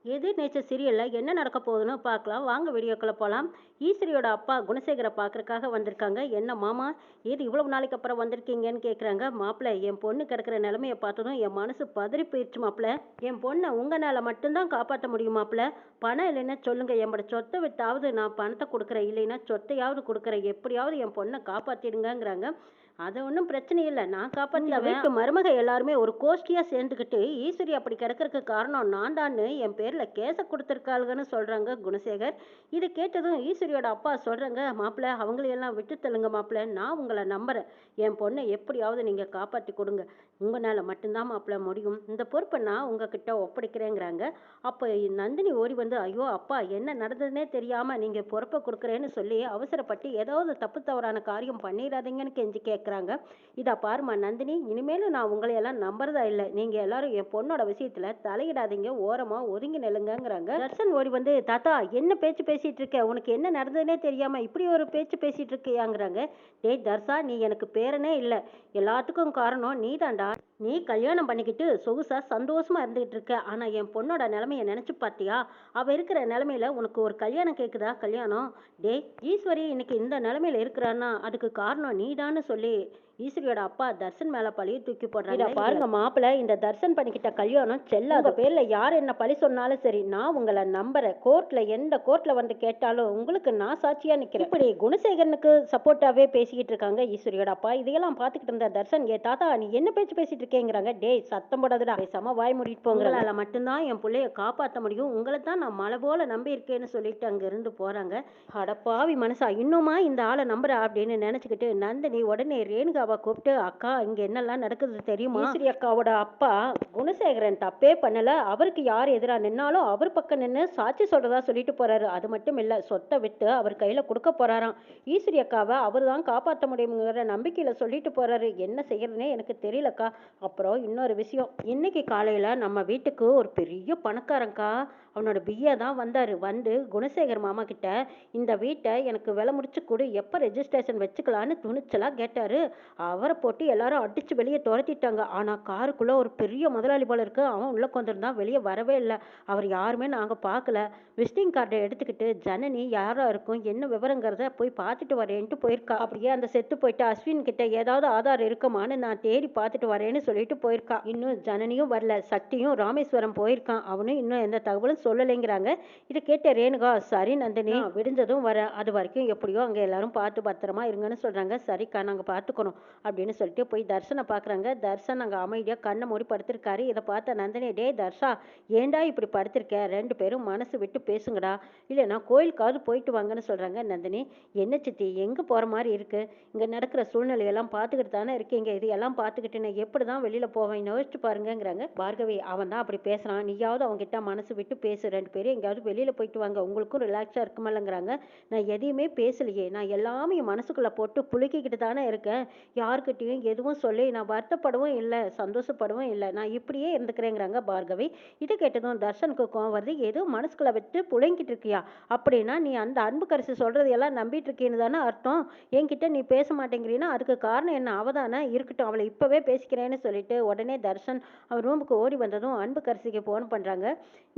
எதிர் நேச்சர் சீரியல்ல என்ன நடக்க போகுதுன்னு பார்க்கலாம் வாங்க வீடியோக்குள்ள போகலாம். ஈஸ்வரியோட அப்பா குணசேகரை பார்க்கறக்காக வந்திருக்காங்க. என்ன மாமா, இது இவ்வளவு நாளைக்கு அப்புறம் வந்திருக்கீங்கன்னு கேட்குறாங்க. மாப்பிள்ளை, என் பொண்ணு கிடக்கிற நிலைமையை பார்த்ததும் என் மனசு பதறி போயிடுச்சு மாப்பிள்ளை. என் பொண்ணை உங்களால் மட்டும்தான் காப்பாற்ற முடியும் மாப்பிள்ளை. பணம் இல்லைன்னா சொல்லுங்க, என்னோட சொத்தை வித்தாவது நான் பணத்தை கொடுக்குறேன், இல்லைன்னா சொத்தையாவது கொடுக்குறேன், எப்படியாவது என் பொண்ணை காப்பாற்றிடுங்கங்கிறாங்க. அது ஒன்றும் பிரச்சனை இல்லை, நான் காப்பாற்றிடுவேன். வீட்டு மருமக எல்லாருமே ஒரு கோஷ்டியாக சேர்ந்துக்கிட்டு ஈஸ்வரி அப்படி கிடக்கிறதுக்கு காரணம் நான் தான்னு என் பேரில் கேஸை கொடுத்துருக்காளுங்கன்னு சொல்கிறாங்க குணசேகர். இதை கேட்டதும் ஈஸ்வரியோட அப்பா சொல்கிறாங்க, மாப்பிள்ளை அவங்களையெல்லாம் விட்டு தள்ளுங்க மாப்பிள்ளை, நான் உங்களை நம்புகிறேன். என் பொண்ணை எப்படியாவது நீங்கள் காப்பாற்றி கொடுங்க, உங்களால் மட்டும்தான் மாப்பிள்ளை முடியும். இந்த பொறுப்பை நான் உங்ககிட்ட ஒப்படைக்கிறேங்கிறாங்க. அப்போ நந்தினி ஓடி வந்து, ஐயோ அப்பா, என்ன நடந்ததுன்னே தெரியாமல் நீங்கள் பொறுப்பை கொடுக்குறேன்னு சொல்லி அவசரப்பட்டு ஏதாவது தப்பு தவறான காரியம் பண்ணிடாதீங்கன்னு கெஞ்சி கேட்குறாங்க. இதை பாருமா நந்தினி, இனிமேலும் நான் உங்களையெல்லாம் நம்புறதா இல்லை. நீங்கள் எல்லாரும் என் பொண்ணோட விஷயத்தில் தலையிடாதீங்க, ஓரமாக ஒதுங்கி நில்லுங்கங்கிறாங்க. தர்ஷன் ஓடி வந்து, தாத்தா என்ன பேச்சு பேசிகிட்டு இருக்க, உனக்கு என்ன நடந்ததுன்னே தெரியாமல் இப்படி ஒரு பேச்சு பேசிகிட்டு இருக்கியாங்கிறாங்க. டேய் தர்ஷா, நீ எனக்கு பேரனே இல்லை, எல்லாத்துக்கும் காரணம் நீ தாண்டா. நீ கல்யாணம் பண்ணிக்கிட்டு சொகுசா சந்தோஷமா இருந்துகிட்டு இருக்க. ஆனா என் பொண்ணோட நிலைமைய நினைச்சு பார்த்தியா? அவ இருக்கிற நிலைமையில உனக்கு ஒரு கல்யாணம் கேக்குதா? கல்யாணம்? டேய், ஈஸ்வரி இன்னைக்கு இந்த நிலைமையில இருக்கிறான்னா அதுக்கு காரணம் நீதான்னு சொல்லி ஈஸ்வரியோட அப்பா தர்ஷன் மேல பழிய தூக்கி போடுறாங்க. பாருங்க மாப்பிள்ள, இந்த தர்ஷன் பண்ணிக்கிட்ட கல்யாணம் செல்லாத. பேர்ல யார் என்ன பழி சொன்னாலும் சரி, நான் உங்களை நம்புறேன். கோர்ட்ல எந்த கோர்ட்ல வந்து கேட்டாலும் உங்களுக்கு நான் சாட்சியா நிக்கிறேன். இப்படி குணசேகரனுக்கு சப்போர்ட்டாவே பேசிக்கிட்டு இருக்காங்க ஈஸ்வரியோட அப்பா. இதையெல்லாம் பார்த்துக்கிட்டு இருந்த தர்ஷன், ஏ தாத்தா நீ என்ன பேச்சு பேசிட்டு இருக்கேங்கிறாங்க. டேய் சத்தம் போடாதுடா, பேசாம வாய் மூடிட்டு போங்களால மட்டும்தான் என் பிள்ளைய காப்பாற்ற முடியும், உங்களை தான் நான் மலை போல நம்பி இருக்கேன்னு சொல்லிட்டு அங்க இருந்து போறாங்க. அடப்பாவி மனசா, இன்னுமா இந்த ஆளை நம்புற அப்படின்னு நினைச்சுக்கிட்டு நந்தினி உடனே ரேணுகாவை கூப்பிட்டு, அக்கா இங்க என்னெல்லாம் நடக்குது தெரியுமா? ஈஸ்வரி அக்காவோட அப்பா குணசேகரன் தப்பே பண்ணல, அவருக்கு யார் எதிரா நின்னாலும் அவர் பக்கம் நின்று சாட்சி சொல்றதா சொல்லிட்டு போறாரு. அது மட்டும் இல்ல, சொத்தை விட்டு அவர் கையில கொடுக்க போறாராம். ஈஸ்வரி அக்காவை அவர் தான் காப்பாற்ற முடியுங்கிற நம்பிக்கையில சொல்லிட்டு போறாரு. என்ன செய்யறதுனே எனக்கு தெரியலக்கா. அப்புறம் இன்னொரு விஷயம், இன்னைக்கு காலையில நம்ம வீட்டுக்கு ஒரு பெரிய பணக்காரங்கா, அவனோட பிஏ தான் வந்தாரு. வந்து குணசேகர் மாமா கிட்ட இந்த வீட்டை எனக்கு விலை முடிச்சு கொடு, எப்போ ரெஜிஸ்ட்ரேஷன் வச்சுக்கலான்னு துணிச்சலா கேட்டாரு. அவரை போட்டு எல்லாரும் அடிச்சு வெளியே துரத்திட்டாங்க. ஆனா காருக்குள்ள ஒரு பெரிய முதலாளி போல இருக்கு, அவன் உள்ள கொண்டிருந்தான், வெளியே வரவே இல்லை. அவர் யாருமே நாங்க பார்க்கல. விசிட்டிங் கார்டை எடுத்துக்கிட்டு ஜனனி யாரா இருக்கும் என்ன விவரங்கிறத போய் பார்த்துட்டு வரேன்ட்டு போயிருக்கா. அப்படியே அந்த செத்து போயிட்டு அஸ்வின் கிட்ட ஏதாவது ஆதாரம் இருக்குமான்னு நான் தேடி பார்த்துட்டு வரேன்னு சொல்லிட்டு போயிருக்கா. இன்னும் ஜனனியும் வரல. சக்தியும் ராமேஸ்வரம் போயிருக்கான், அவனும் இன்னும் எந்த தகவலும் சொல்லலைங்கிறாங்க. இதை கேட்ட ரேணுகா, சரி நந்தினி, விடிஞ்சதும் வர, அது வரைக்கும் எப்படியோ அங்க எல்லாரும் பார்த்து பத்திரமா இருங்கன்னு சொல்றாங்க. சரிக்கா, நாங்க பார்த்துக்கணும் அப்படின்னு சொல்லிட்டு போய் தர்ஷனை பார்க்குறாங்க. தர்ஷன் அங்கே அமைதியாக கண்ணை மூடி படுத்திருக்காரு. இதை பார்த்த நந்தினி, டே தர்ஷா, ஏண்டா இப்படி படுத்திருக்க, ரெண்டு பேரும் மனசு விட்டு பேசுங்கடா, இல்லைன்னா கோயிலுக்காவது போயிட்டு வாங்கன்னு சொல்கிறாங்க. நந்தினி, என்ன சித்தி எங்கே போகிற மாதிரி இருக்குது, இங்கே நடக்கிற சூழ்நிலையெல்லாம் பார்த்துக்கிட்டு தானே இருக்கீங்க, இது எல்லாம் பார்த்துக்கிட்டு நான் எப்படி தான் வெளியில் போவேன் யோசிச்சு பாருங்கங்கிறாங்க. பார்கவி, அவன் தான் அப்படி பேசுகிறான், நீயாவது அவங்ககிட்ட மனசு விட்டு பேசு, ரெண்டு பேரும் எங்கேயாவது வெளியில் போயிட்டு வாங்க, உங்களுக்கும் ரிலாக்ஸாக இருக்குமில்லங்கிறாங்க. நான் எதையுமே பேசலையே, நான் எல்லாமே என் மனசுக்குள்ளே போட்டு புழுக்கிக்கிட்டு தானே இருக்கேன், யார்கிட்டையும் எதுவும் சொல்லி நான் வருத்தப்படவும் இல்லை, சந்தோஷப்படவும் இல்லை, நான் இப்படியே இருந்துக்கிறேங்கிறாங்க பார்கவி. இதை கேட்டதும் தர்ஷனுக்கு கோவம் வருது. ஏதோ மனசுக்குள்ள விட்டு புழைங்கிட்டு இருக்கியா, அப்படின்னா நீ அந்த அன்பு கரிசி சொல்றது எல்லாம் நம்பிட்டு இருக்கேன்னு தானே அர்த்தம். என்கிட்ட நீ பேச மாட்டேங்கிறீன்னா அதுக்கு காரணம் என்ன, அவதானே இருக்கட்டும், அவளை இப்பவே பேசிக்கிறேன்னு சொல்லிட்டு உடனே தர்ஷன் அவர் ரூமுக்கு ஓடி வந்ததும் அன்பு கரிசிக்கு ஃபோன் பண்றாங்க.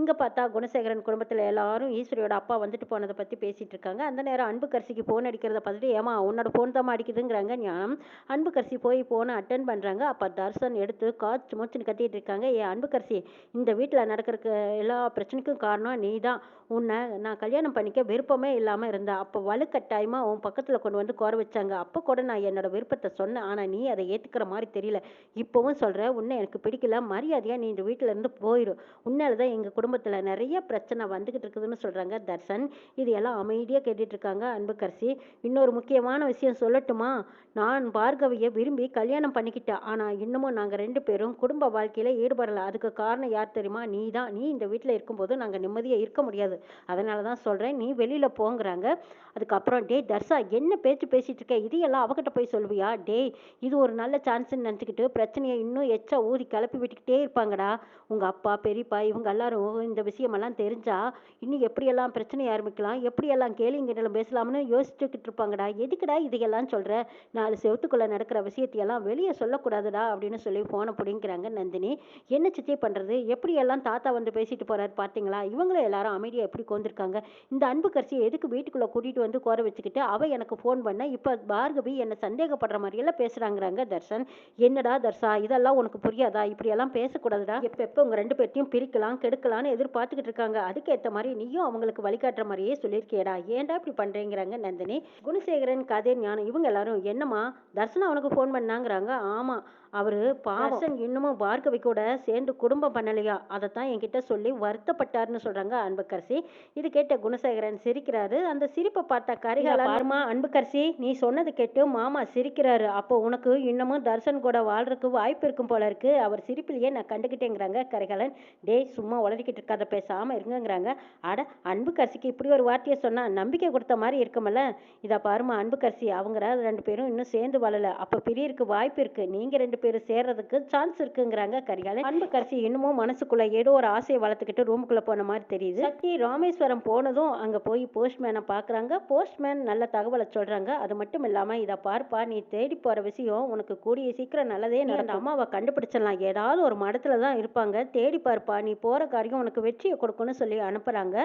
இங்க பார்த்தா குணசேகரன் குடும்பத்துல எல்லாரும் ஈஸ்வரியோட அப்பா வந்துட்டு போனதை பத்தி பேசிட்டு இருக்காங்க. அந்த நேரம் அன்பு கரிசிக்கு போன் அடிக்கிறத பார்த்துட்டு, ஏமா உன்னோட போன் தான் அடிக்குதுங்கிறாங்க ஞானம். அன்புக்கரசி போய் போனை அட்டன் பண்ணுறாங்க. அப்போ தர்ஷன் எடுத்து காய்ச்சி மூச்சுன்னு கத்திட்டு இருக்காங்க. ஏன் அன்புக்கரசி, இந்த வீட்டில் நடக்கிறக்கு எல்லா பிரச்சனைக்கும் காரணம் நீ தான். உன்னை நான் கல்யாணம் பண்ணிக்க விருப்பமே இல்லாமல் இருந்தேன், அப்போ வலுக்கட்டாயமாக உன் பக்கத்தில் கொண்டு வந்து குறை வச்சாங்க. அப்போ கூட நான் என்னோட விருப்பத்தை சொன்னேன், ஆனால் நீ அதை ஏற்றுக்கிற மாதிரி தெரியல. இப்போவும் சொல்கிற, உன்னை எனக்கு பிடிக்கல, மரியாதையாக நீ இந்த வீட்டில் இருந்து போயிடும், உன்னால தான் எங்கள் குடும்பத்தில் நிறைய பிரச்சனை வந்துக்கிட்டு இருக்குதுன்னு சொல்கிறாங்க தர்ஷன். இது எல்லாம் அமைதியாக கேட்டுட்டு இருக்காங்க அன்புக்கரசி. இன்னொரு முக்கியமான விஷயம் சொல்லட்டுமா, நான் பார்கவியை விரும்பி கல்யாணம் பண்ணிக்கிட்டேன், ஆனால் இன்னமும் நாங்கள் ரெண்டு பேரும் குடும்ப வாழ்க்கையில் ஈடுபடலை. அதுக்கு காரணம் யார் தெரியுமா, நீ தான். நீ இந்த வீட்டில் இருக்கும்போது நாங்கள் நிம்மதியாக இருக்க முடியாது, அதனால தான் சொல்கிறேன், நீ வெளியில் போங்கிறாங்க. அதுக்கப்புறம், டே தர்ஷா என்ன பேச்சு பேசிகிட்டு இருக்க, இதையெல்லாம் அவகிட்ட போய் சொல்லுவியா, டே இது ஒரு நல்ல சான்ஸ்ன்னு நினச்சிக்கிட்டு பிரச்சனை பிரச்சனையை இன்னும் எச்சா ஊதி கிளப்பி விட்டுக்கிட்டே இருப்பாங்கடா. உங்கள் அப்பா பெரியப்பா இவங்க எல்லாரும் இந்த விஷயமெல்லாம் தெரிஞ்சா இன்னும் எப்படியெல்லாம் பிரச்சனை ஆரம்பிக்கலாம், எப்படியெல்லாம் கேலியும் கிண்டலும் பேசலாம்னு யோசிச்சுக்கிட்டு இருப்பாங்கடா. எதுக்குடா இதையெல்லாம் சொல்கிற, 4 செவத்துக்குள்ளே நடக்கிற விஷயத்தையெல்லாம் வெளியே சொல்லக்கூடாதுடா அப்படின்னு சொல்லி ஃபோனை பிடிங்கிறாங்க நந்தினி. என்ன சித்தி பண்ணுறது, எப்படியெல்லாம் தாத்தா வந்து பேசிட்டு போகிறாரு பார்த்தீங்களா, இவங்களும் எல்லாரும் அமைதியாக எப்படி உட்காந்துருக்காங்க. இந்த அன்புக்கரசியை எதுக்கு வீட்டுக்குள்ளே கூட்டிகிட்டு வந்து கோர வச்சுக்கிட்டு அவள் எனக்கு ஃபோன் பண்ண, இப்போ பார்கவி என்னை சந்தேகப்படுற மாதிரியெல்லாம் பேசுகிறாங்கிறாங்க தர்ஷன். என்னடா தர்ஷா, இதெல்லாம் உனக்கு புரியாதா, இப்படியெல்லாம் பேசக்கூடாதுடா, எப்போ உங்கள் 2 பேர்த்தையும் பிரிக்கலாம் கெடுக்கலான்னு எதிர்பார்த்துக்கிட்டு இருக்காங்க. அதுக்கேற்ற மாதிரி நீயும் அவங்களுக்கு வழிகாட்டுற மாதிரியே சொல்லியிருக்கியடா, ஏன்டா இப்படி பண்ணுறேங்கிறாங்க நந்தினி. குணசேகரன், கதிர், ஞானம் இவங்க எல்லாரும் என்னம்மா தர்ஷனா அவனுக்கு ஃபோன் பண்ணாங்கிறாங்க. ஆமாம், அவரு பாவம் இன்னமும் பார்கவி கூட சேர்ந்து குடும்பம் பண்ணலையா, அதைத்தான் என்கிட்ட சொல்லி வருத்தப்பட்டாருன்னு சொல்றாங்க அன்புக்கரசி. இது கேட்ட குணசேகரன் சிரிக்கிறாரு. அந்த சிரிப்பை பார்த்த கரிகாலன், பாருமா அன்புக்கரசி, நீ சொன்னது கேட்டு மாமா சிரிக்கிறாரு, அப்போ உனக்கு இன்னமும் தர்ஷன் கூட வாழ்றதுக்கு வாய்ப்பு இருக்கும் போல இருக்கு, அவர் சிரிப்பிலேயே நான் கண்டுக்கிட்டேங்கிறாங்க கரிகாலன். டேய் சும்மா உளறிக்கிட்டு இருக்காத, பேசாம இருங்கிறாங்க. அட, அன்புக்கரசிக்கு இப்படி ஒரு வார்த்தையை சொன்னா நம்பிக்கை கொடுத்த மாதிரி இருக்குமல்ல. இதை பாருமா அன்புக்கரசி, அவங்க 2 பேரும் இன்னும் சேர்ந்து வாழல, அப்ப பிரியருக்கு வாய்ப்பு இருக்கு, நீங்க 2 பேரும் சேர்றதுக்கு சான்ஸ் இருக்குங்கிறாங்க கரிகாலன். அன்புக்கரசி இன்னமும் மனசுக்குள்ள ஏதோ ஒரு ஆசையை வளர்த்துக்கிட்டு ரூமுக்குள்ள போன மாதிரி தெரியுது. சக்தி ராமேஸ்வரம் போனதும் அங்க போய் போஸ்ட்மேனை பாக்குறாங்க. போஸ்ட்மேன் நல்ல தகவலை சொல்றாங்க. அது மட்டும் இல்லாம, இதை பார்ப்பா, நீ தேடி போற விஷயம் உனக்கு கூடிய சீக்கிரம் நல்லதே நடக்கும், அம்மாவை கண்டுபிடிச்சிடலாம், ஏதாவது ஒரு மடத்துல தான் இருப்பாங்க, தேடி பார்ப்பா, நீ போற காரியம் உனக்கு வெற்றியை கொடுக்கும்னு சொல்லி அனுப்புறாங்க.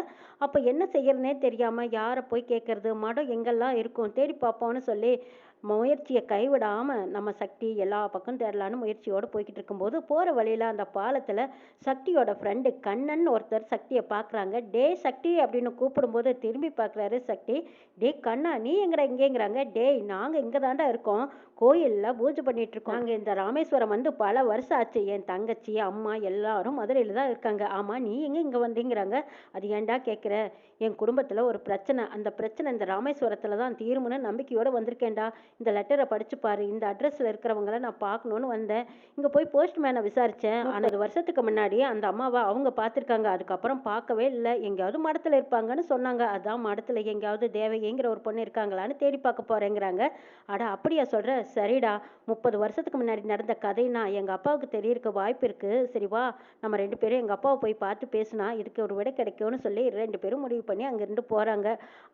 அப்ப என்ன செய்யறதுனே தெரியாம யாரை போய் கேட்கறது, மடம் எங்கெல்லாம் இருக்கும், தேடி பார்ப்போம்னு சொல்லி முயற்சியை கைவிடாமல் நம்ம சக்தி எல்லா பக்கம் தேடலான்னு முயற்சியோடு போய்கிட்டு இருக்கும்போது போகிற வழியில் அந்த பாலத்தில் சக்தியோட ஃப்ரெண்டு கண்ணன் ஒருத்தர் சக்தியை பார்க்குறாங்க. டே சக்தி அப்படின்னு கூப்பிடும்போது திரும்பி பார்க்குறாரு சக்தி. டே கண்ணா, நீ எங்கடா இங்கேங்கிறாங்க. டேய், நாங்கள் இங்கே தாண்டா இருக்கோம், கோயிலில் பூஜை பண்ணிட்டு இருக்கோம், நாங்கள் இந்த ராமேஸ்வரம் வந்து பல வருஷம் ஆச்சு, என் தங்கச்சி அம்மா எல்லாரும் மதுரையில் தான் இருக்காங்க. ஆமாம், நீ எங்கே இங்கே வந்தீங்கிறாங்க. அது ஏன்டா கேட்குற, என் குடும்பத்தில் ஒரு பிரச்சனை, அந்த பிரச்சனை இந்த ராமேஸ்வரத்தில் தான் தீரும்னு நம்பிக்கையோடு வந்திருக்கேன்டா, இந்த லெட்டரை படிச்சு பாரு, இந்த அட்ரஸில் இருக்கிறவங்கள நான் பார்க்கணுன்னு வந்தேன், இங்கே போய் போஸ்ட்மேனை விசாரித்தேன், 50 வருஷத்துக்கு முன்னாடி அந்த அம்மாவை அவங்க பார்த்துருக்காங்க, அதுக்கப்புறம் பார்க்கவே இல்லை, எங்கேயாவது மடத்தில் இருப்பாங்கன்னு சொன்னாங்க, அதான் மடத்தில் எங்கேயாவது தேவையேங்கிற ஒரு பொண்ணு இருக்காங்களான்னு தேடி பார்க்க போகிறேங்கிறாங்க. அட அப்படியா சொல்கிற, சரிடா, 30 வருஷத்துக்கு முன்னாடி நடந்த கதைனா எங்கள் அப்பாவுக்கு தெரியறதுக்கு வாய்ப்பு இருக்குது, சரி வா, நம்ம 2 பேரும் எங்கள் அப்பாவை போய் பார்த்து பேசினா இதுக்கு ஒரு விடை கிடைக்கும்னு சொல்லி 2 பேரும் முடிவு பண்ணி அங்கேருந்து போகிறாங்க.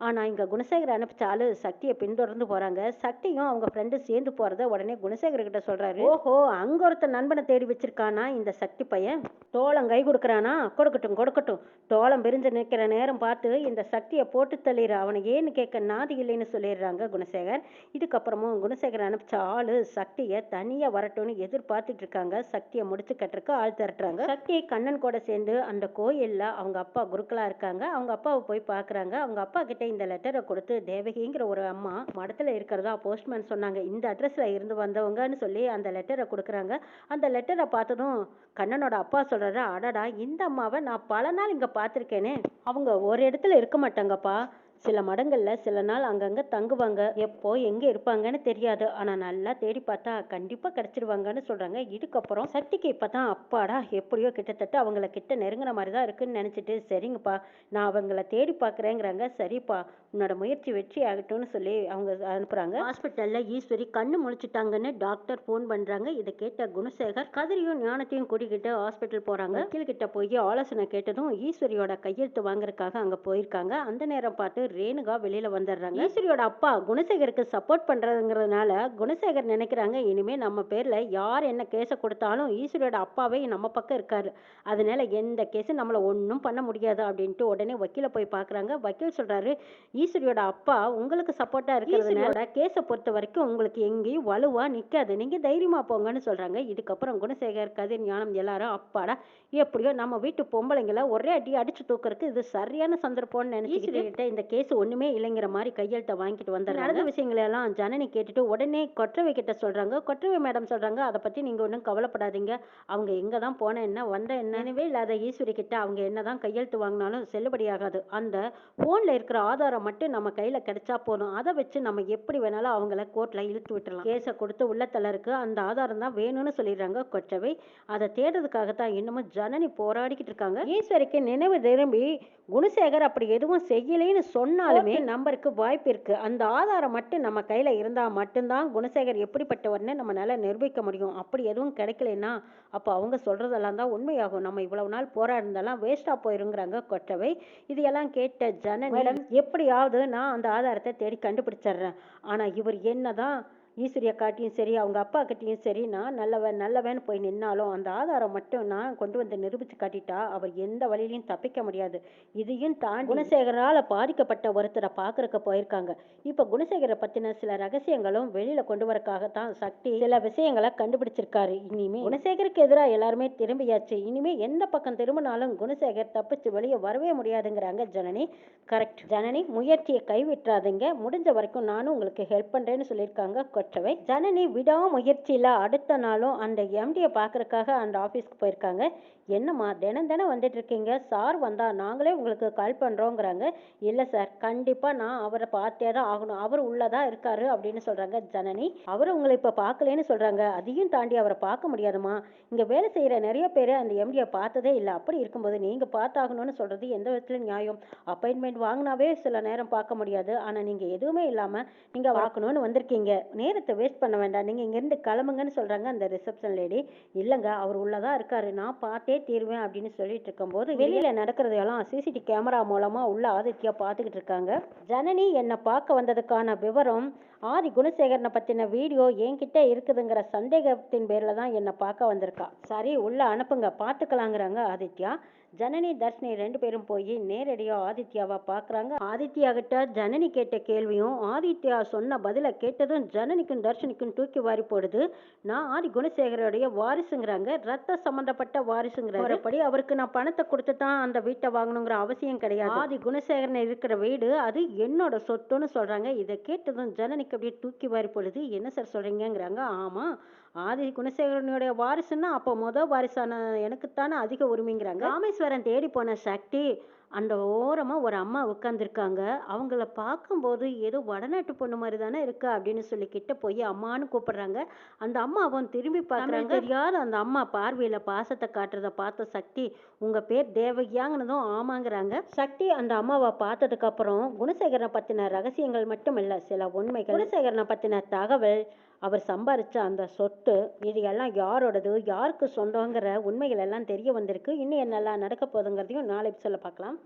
ஆனால் இங்கே குணசேகர் அனுப்பிச்ச ஆளு சக்தியை பின்தொடர்ந்து போகிறாங்க. சக்தியும் அவங்க ஃப்ரெண்டு சேர்ந்து போகிறத உடனே குணசேகர்கிட்ட சொல்கிறாரு. ஓஹோ, அங்கே ஒருத்தர் நண்பனை தேடி வச்சிருக்கானா இந்த சக்தி பையன், தோளம் கை கொடுக்குறானா, கொடுக்கட்டும் கொடுக்கட்டும், தோளம் பிரிஞ்சு நிற்கிற நேரம் பார்த்து இந்த சக்தியை போட்டு தள்ளிடுற, அவனை ஏன்னு கேட்க நாதி இல்லைன்னு சொல்லிடுறாங்க குணசேகர். இதுக்கப்புறமும் குணசேகர் அனுப்பிச்ச ஆளு சக்தியை தனியாக வரட்டும்னு எதிர்பார்த்துட்டு இருக்காங்க. சக்தியை முடிச்சு கட்டுறதுக்கு ஆள் திரட்டுறாங்க. சக்தியை கண்ணன் கூட சேர்ந்து அந்த கோயிலில் அவங்க அப்பா குருக்களாக இருக்காங்க, அவங்க அப்பாவை போய் பார்க்குறாங்க. அவங்க அப்பா கிட்ட இந்த லெட்டரை கொடுத்து தேவகிங்கிற ஒரு அம்மா மடத்தில் இருக்கிறதா போஸ்ட்மேன் சொன்னாங்க, இந்த அட்ரஸில் இருந்து வந்தவங்கன்னு சொல்லி அந்த லெட்டரை கொடுக்குறாங்க. அந்த லெட்டரை பார்த்ததும் கண்ணனோட அப்பா சொல்கிறாரு, அடடா, இந்த அம்மாவை நான் பல நாள் இங்கே பார்த்துருக்கேனே, அவங்க ஒரு இடத்துல இருக்க மாட்டாங்கப்பா, சில மடங்களில் சில நாள் அங்கங்கே தங்குவாங்க, எப்போ எங்கே இருப்பாங்கன்னு தெரியாது, ஆனால் நல்லா தேடி பார்த்தா கண்டிப்பாக கிடச்சிடுவாங்கன்னு சொல்கிறாங்க. இதுக்கப்புறம் சக்திக்கு இப்போ தான் அப்பாடா எப்படியோ கிட்டத்தட்ட அவங்கள கிட்ட நெருங்கின மாதிரி தான் இருக்குன்னு நினச்சிட்டு, சரிங்கப்பா நான் அவங்கள தேடி பார்க்குறேங்கிறாங்க. சரிப்பா, உன்னோட முயற்சி வெற்றி ஆகட்டும்னு சொல்லி அவங்க அனுப்புகிறாங்க. ஹாஸ்பிட்டலில் ஈஸ்வரி கண்ணு முழிச்சிட்டாங்கன்னு டாக்டர் ஃபோன் பண்ணுறாங்க. இதை கேட்ட குணசேகர் கதிரியும் ஞானத்தையும் கூட்டிக்கிட்டு ஹாஸ்பிட்டல் போகிறாங்க. வக்கீல்கிட்ட போய் ஆலோசனை கேட்டதும் ஈஸ்வரியோட கையெழுத்து வாங்குறதுக்காக அங்கே போயிருக்காங்க. அந்த நேரம் பார்த்து ரேணுகா வெளியில வந்துடுறாங்க. ஈஸ்வரியோட அப்பா குணசேகருக்கு சப்போர்ட் பண்றதுங்கிறதுனால குணசேகர் நினைக்கிறாங்க, இனிமே நம்ம பேர்ல யார் என்ன கேஸை கொடுத்தாலும் ஈஸ்வரியோட அப்பாவே நம்ம பக்கம் இருக்காரு, அதனால எந்த கேஸும் நம்மளை ஒன்றும் பண்ண முடியாது அப்படின்ட்டு உடனே வக்கீல போய் பார்க்குறாங்க. வக்கீல் சொல்றாரு, ஈஸ்வரியோட அப்பா உங்களுக்கு சப்போர்ட்டா இருக்கிறதுனால கேஸை பொறுத்த வரைக்கும் உங்களுக்கு எங்கேயும் வலுவா நிற்காது, நீங்க தைரியமா போங்கன்னு சொல்றாங்க. இதுக்கப்புறம் குணசேகர், கதிர், ஞானம் எல்லாரும் அப்பாடா எப்படியோ நம்ம வீட்டு பொம்பளைங்களை ஒரே அடி அடிச்சு தூக்குறதுக்கு இது சரியான சந்தர்ப்பம்னு நினைச்சுக்கிட்டு இந்த கேஸ் ஒண்ணுமே இல்லைங்கிற மாதிரி கையெழுத்தை வாங்கிட்டு வந்தாங்க. நடந்த விஷயங்களை எல்லாம் ஜனனி கேட்டுட்டு உடனே கொற்றவை கிட்ட சொல்றாங்க. கொற்றவை மேடம் சொல்றாங்க, அதை பத்தி நீங்க ஒன்றும் கவலைப்படாதீங்க, அவங்க எங்க தான் போன என்ன வந்த என்னவே இல்லாத ஈஸ்வரி கிட்ட அவங்க என்னதான் கையெழுத்து வாங்கினாலும் செல்லுபடியாகாது, அந்த போன்ல இருக்கிற ஆதாரம் மட்டும் நம்ம கையில கிடைச்சா போதும், அதை வச்சு நம்ம எப்படி வேணாலும் அவங்கள கோர்ட்ல இழுத்து விட்டுலாம், கேஸை கொடுத்து உள்ள தளருக்கு அந்த ஆதாரம் தான் வேணும்னு சொல்லிடுறாங்க கொற்றவை. அதை தேடுறதுக்காகத்தான் இன்னமும் ஜனனி போராடிக்கிட்டு இருக்காங்க. ஈஸ்வரிக்கு நினைவு திரும்பி குணசேகர் அப்படி எதுவும் செய்யலைன்னு சொன்னாலுமே நம்பருக்கு வாய்ப்பு இருக்கு. அந்த ஆதாரம் மட்டும் நம்ம கையில இருந்தா மட்டும்தான் குணசேகர் எப்படிப்பட்டவர்னு நம்மளால நிரூபிக்க முடியும். அப்படி எதுவும் கிடைக்கலன்னா அப்போ அவங்க சொல்றதெல்லாம் தான் உண்மையாகும். நம்ம இவ்வளவு நாள் போராடினதெல்லாம் வேஸ்டா போயிருங்கிறாங்க கொற்றவை. இது எல்லாம் கேட்ட ஜனனி, மேடம் எப்படியாவது நான் அந்த ஆதாரத்தை தேடி கண்டுபிடிச்சிடுறேன். ஆனா இவர் என்னதான் ஈஸ்வரியை காட்டியும் சரி அவங்க அப்பா கிட்டயும் சரி நான் நல்லவன் நல்லவன் போய் நின்னாலும் அந்த ஆதாரம் மட்டும் நான் கொண்டு வந்து நிரூபிச்சு காட்டிட்டா அவர் எந்த வழியிலையும் தப்பிக்க முடியாது. இதையும் தாண்டி குணசேகரால பாதிக்கப்பட்ட ஒருத்தரை பார்க்கறக்க போயிருக்காங்க. இப்ப குணசேகரை பத்தின சில ரகசியங்களும் வெளியில கொண்டு வரக்காகத்தான் சக்தி சில விஷயங்களை கண்டுபிடிச்சிருக்காரு. இனிமே குணசேகருக்கு எதிராக எல்லாருமே திரும்பியாச்சு. இனிமே எந்த பக்கம் திரும்பினாலும் குணசேகர் தப்பிச்சு வெளியே வரவே முடியாதுங்கிறாங்க ஜனனி. கரெக்ட் ஜனனி, முயற்சியை கைவிட்டுறாதீங்க. முடிஞ்ச வரைக்கும் நானும் உங்களுக்கு ஹெல்ப் பண்றேன்னு சொல்லியிருக்காங்க கொற்றவை. ஜனனி விடாமுயற்சியில அடுத்த நாளும் அந்த எம்டியை பார்க்கறதுக்காக அந்த ஆஃபீஸ்க்கு போயிருக்காங்க. என்னம்மா தினம் தினம் வந்துட்டு இருக்கீங்க? சார் வந்தா நாங்களே உங்களுக்கு கால் பண்றோங்கிறாங்க. இல்லை சார், கண்டிப்பா நான் அவரை பார்த்தே தான் ஆகணும். அவர் உள்ளதா இருக்காரு அப்படின்னு சொல்றாங்க ஜனனி. அவர் உங்களை இப்ப பார்க்கலன்னு சொல்றாங்க. அதையும் தாண்டி அவரை பார்க்க முடியாதுமா. இங்க வேலை செய்யற நிறைய பேர் அந்த எம்டியை பார்த்ததே இல்லை. அப்படி இருக்கும்போது நீங்க பார்த்தாகணும்னு சொல்றது எந்த விதத்துல நியாயம்? அப்பாயின்மெண்ட் வாங்கினாவே சில நேரம் பார்க்க முடியாது. ஆனா நீங்க எதுவுமே இல்லாம நீங்க பார்க்கணும்னு வந்திருக்கீங்க. நேரத்தை வேஸ்ட் பண்ண வேண்டாம். நீங்க இங்க இருந்து கிளம்புங்கன்னு சொல்றாங்க அந்த ரிசப்ஷன் லேடி. இல்லைங்க, அவர் உள்ளதா இருக்காரு, நான் பார்த்தே தீர்வேன் அப்படின்னு சொல்லிட்டு இருக்கும்போது வெளியில நடக்கிறதையெல்லாம் சிசிடிவி கேமரா மூலமா உள்ள ஆதித்யா பார்த்துக்கிட்டு இருக்காங்க. ஜனனி என்னை பார்க்க வந்ததுக்கான விவரம், ஆதி குணசேகரனை பத்தின வீடியோ என்கிட்ட இருக்குதுங்கிற சந்தேகத்தின் பேர்ல தான் என்னை பார்க்க வந்திருக்கா. சரி உள்ள அனுப்புங்க, பார்த்துக்கலாங்கிறாங்க ஆதித்யா. ஜனனி தர்ஷினி ரெண்டு பேரும் போய் நேரடியா ஆதித்யாவை பார்க்குறாங்க. ஆதித்யா கிட்ட ஜனனி கேட்ட கேள்வியும் ஆதித்யா சொன்ன பதிலை கேட்டதும் ஜனனிக்கும் தர்ஷினிக்கும் தூக்கி வாரி போடுது. நான் ஆதி குணசேகரோடைய வாரிசுங்கிறாங்க, ரத்த சம்பந்தப்பட்ட வாரிசுங்கிறாரு. அப்படி அவருக்கு நான் பணத்தை கொடுத்து தான் அந்த வீட்டை வாங்கணுங்கிற அவசியம் கிடையாது. ஆதி குணசேகரன் இருக்கிற வீடு அது என்னோட சொத்துன்னு சொல்றாங்க. இதை கேட்டதும் ஜனனிக்கு அப்படியே தூக்கி வாரி போடுது. என்ன சார் சொல்றீங்கிறாங்க. ஆமா, ஆதி குணசேகரனுடைய வாரிசுன்னா அப்போ வாரிசான எனக்குத்தானே அதிக உரிமைங்கிறாங்க. ராமேஸ்வரன் தேடி போன சக்தி அந்த ஓரமா ஒரு அம்மா உட்காந்துருக்காங்க. அவங்கள பார்க்கும்போது ஏதோ வடநாட்டு பொண்ணு மாதிரி தானே இருக்கா அப்படின்னு சொல்லி கிட்ட போய் அம்மான்னு கூப்பிடுறாங்க. அந்த அம்மாவும் திரும்பி பார்க்குறாங்க. தெரியாத அந்த அம்மா பார்வையில பாசத்தை காட்டுறத பார்த்த சக்தி, உங்க பேர் தேவகியாங்கனதும் ஆமாங்கிறாங்க. சக்தி அந்த அம்மாவை பார்த்ததுக்கு அப்புறம் குணசேகரனை பத்தின ரகசியங்கள் மட்டும் இல்ல, சில உண்மைகள், குணசேகரனை பத்தின தகவல், அவர் சம்பாரிச்ச அந்த சொத்து, இது எல்லாம் யாரோடது, யாருக்கு சொந்தங்கிற உண்மைகள் எல்லாம் தெரிய வந்திருக்கு. இன்னும் என்னெல்லாம் நடக்க போகுதுங்கிறதையும் நாளை சொல்ல பார்க்கலாம்.